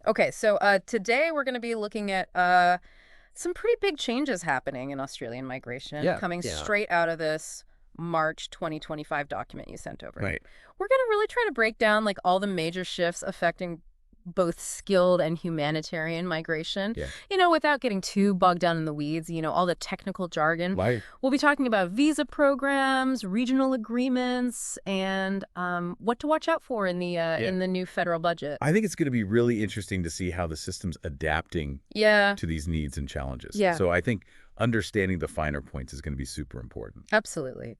Okay, so today we're going to be looking at some pretty big changes happening in Australian migration, Yeah, coming yeah. straight out of this March 2025 document you sent over. Right. We're going to really try to break down like all the major shifts affecting both skilled and humanitarian migration, Yeah. without getting too bogged down in the weeds, all the technical jargon. Right. We'll be talking about visa programs, regional agreements, and what to watch out for in the new federal budget. I think it's going to be really interesting to see how the system's adapting Yeah. to these needs and challenges. Yeah. So I think understanding the finer points is going to be super important. Absolutely.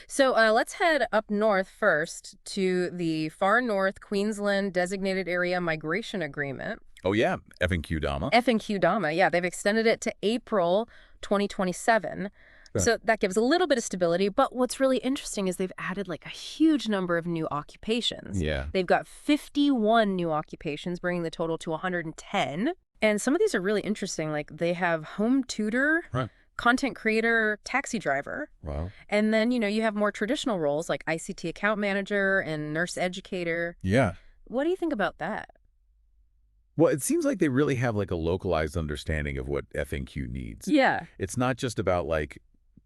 So let's head up north first to the Far North Queensland Designated Area Migration Agreement. Oh, yeah. FNQ DAMA. FNQ DAMA, yeah. They've extended it to April 2027. Right. So that gives a little bit of stability. But what's really interesting is they've added like a huge number of new occupations. Yeah. They've got 51 new occupations, bringing the total to 110. And some of these are really interesting. Like they have home tutor, Right. content creator, taxi driver. Wow. And then, you have more traditional roles like ICT account manager and nurse educator. Yeah. What do you think about that? Well, it seems like they really have like a localized understanding of what FNQ needs. Yeah. It's not just about like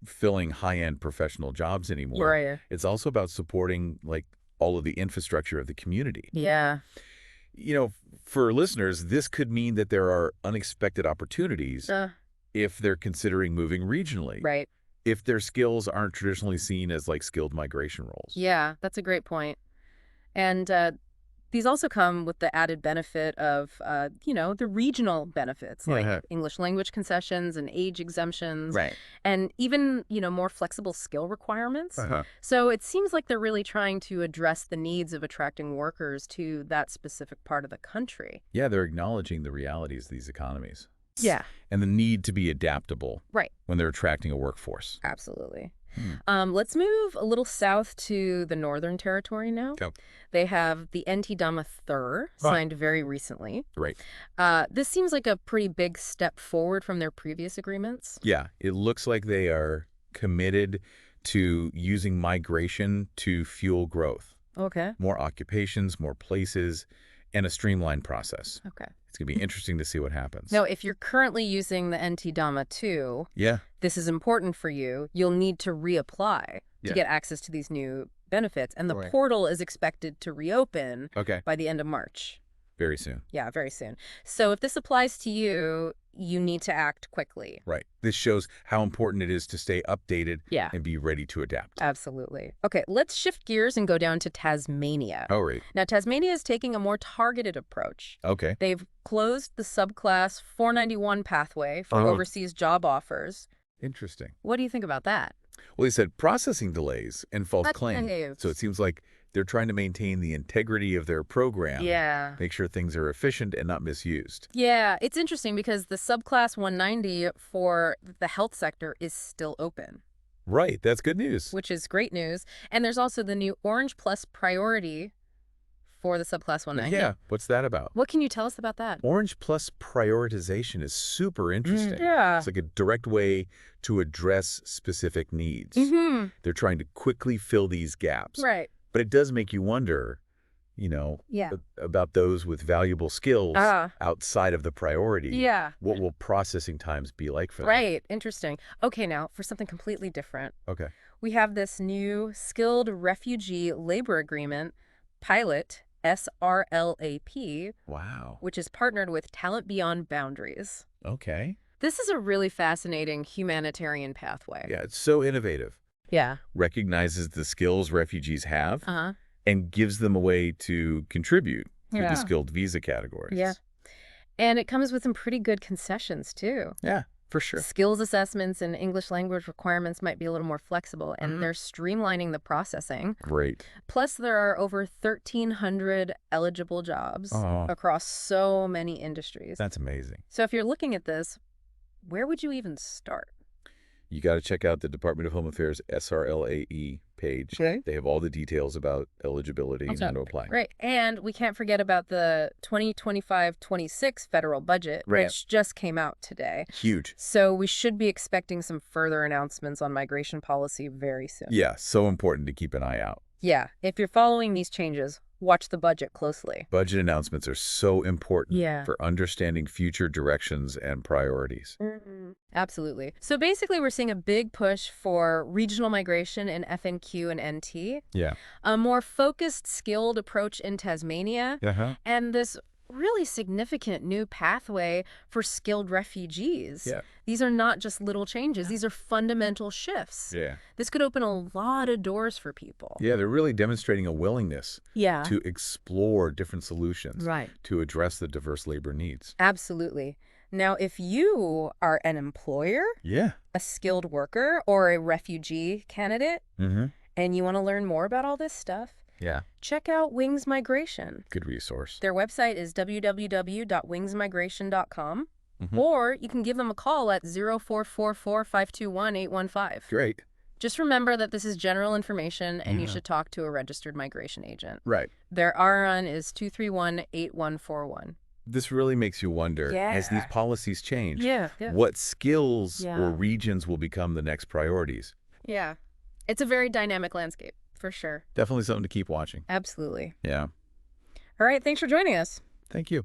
filling high-end professional jobs anymore. Right. It's also about supporting like all of the infrastructure of the community. Yeah. For listeners, this could mean that there are unexpected opportunities if they're considering moving regionally. Right. If their skills aren't traditionally seen as like skilled migration roles. Yeah, that's a great point. And these also come with the added benefit of, the regional benefits like English language concessions and age exemptions. Right. And even, more flexible skill requirements. Uh-huh. So it seems like they're really trying to address the needs of attracting workers to that specific part of the country. Yeah, they're acknowledging the realities of these economies. Yeah. And the need to be adaptable. Right. When they're attracting a workforce. Absolutely. Let's move a little south to the Northern Territory now. Okay. They have the NT DAMA III signed very recently. Right. This seems like a pretty big step forward from their previous agreements. Yeah, it looks like they are committed to using migration to fuel growth. Okay. More occupations, more places, and a streamlined process. Okay. It's going to be interesting to see what happens. Now, if you're currently using the NT DAMA II, Yeah. this is important for you. You'll need to reapply to get access to these new benefits. And the portal is expected to reopen by the end of March. Very soon. Yeah, very soon. So if this applies to you, you need to act quickly. Right. This shows how important it is to stay updated Yeah. and be ready to adapt. Absolutely. Okay, let's shift gears and go down to Tasmania. Oh, right. Now, Tasmania is taking a more targeted approach. Okay. They've closed the Subclass 491 pathway for overseas job offers. Interesting. What do you think about that? Well, he said processing delays and false claims. Claims. So it seems like they're trying to maintain the integrity of their program. Yeah. Make sure things are efficient and not misused. Yeah, it's interesting because the Subclass 190 for the health sector is still open. Right. That's good news. Which is great news. And there's also the new Orange Plus priority for the Subclass 190. Yeah. What's that about? What can you tell us about that? Orange Plus prioritization is super interesting. Yeah. It's like a direct way to address specific needs. Mm-hmm. They're trying to quickly fill these gaps. Right. But it does make you wonder, about those with valuable skills outside of the priority. Yeah. What will processing times be like for them? Right. Interesting. Okay, now for something completely different. Okay. We have this new Skilled Refugee Labour Agreement Pilot, SRLAP. Wow. Which is partnered with Talent Beyond Boundaries. Okay. This is a really fascinating humanitarian pathway. Yeah, it's so innovative. Yeah. Recognizes the skills refugees have and gives them a way to contribute to the skilled visa categories. Yeah. And it comes with some pretty good concessions, too. Yeah, for sure. Skills assessments and English language requirements might be a little more flexible, and they're streamlining the processing. Great. Plus, there are over 1,300 eligible jobs across so many industries. That's amazing. So if you're looking at this, where would you even start? You got to check out the Department of Home Affairs SRLAE page. Okay. They have all the details about eligibility and how to apply. Right. And we can't forget about the 2025-26 federal budget, which just came out today. Huge. So we should be expecting some further announcements on migration policy very soon. Yeah, so important to keep an eye out. Yeah. If you're following these changes, watch the budget closely. Budget announcements are so important Yeah. for understanding future directions and priorities. Absolutely. So basically, we're seeing a big push for regional migration in FNQ and NT, Yeah. a more focused, skilled approach in Tasmania, and this really significant new pathway for skilled refugees. Yeah. These are not just little changes. These are fundamental shifts. Yeah. This could open a lot of doors for people. Yeah, they're really demonstrating a willingness to explore different solutions to address the diverse labor needs. Absolutely. Now, if you are an employer, a skilled worker, or a refugee candidate, and you want to learn more about all this stuff, check out Wings Migration. Good resource. Their website is www.wingsmigration.com, or you can give them a call at 0444-521-815. Great. Just remember that this is general information, and you should talk to a registered migration agent. Right. Their RN is 231-8141. This really makes you wonder, as these policies change, Yeah. what skills or regions will become the next priorities? Yeah. It's a very dynamic landscape, for sure. Definitely something to keep watching. Absolutely. Yeah. All right, thanks for joining us. Thank you.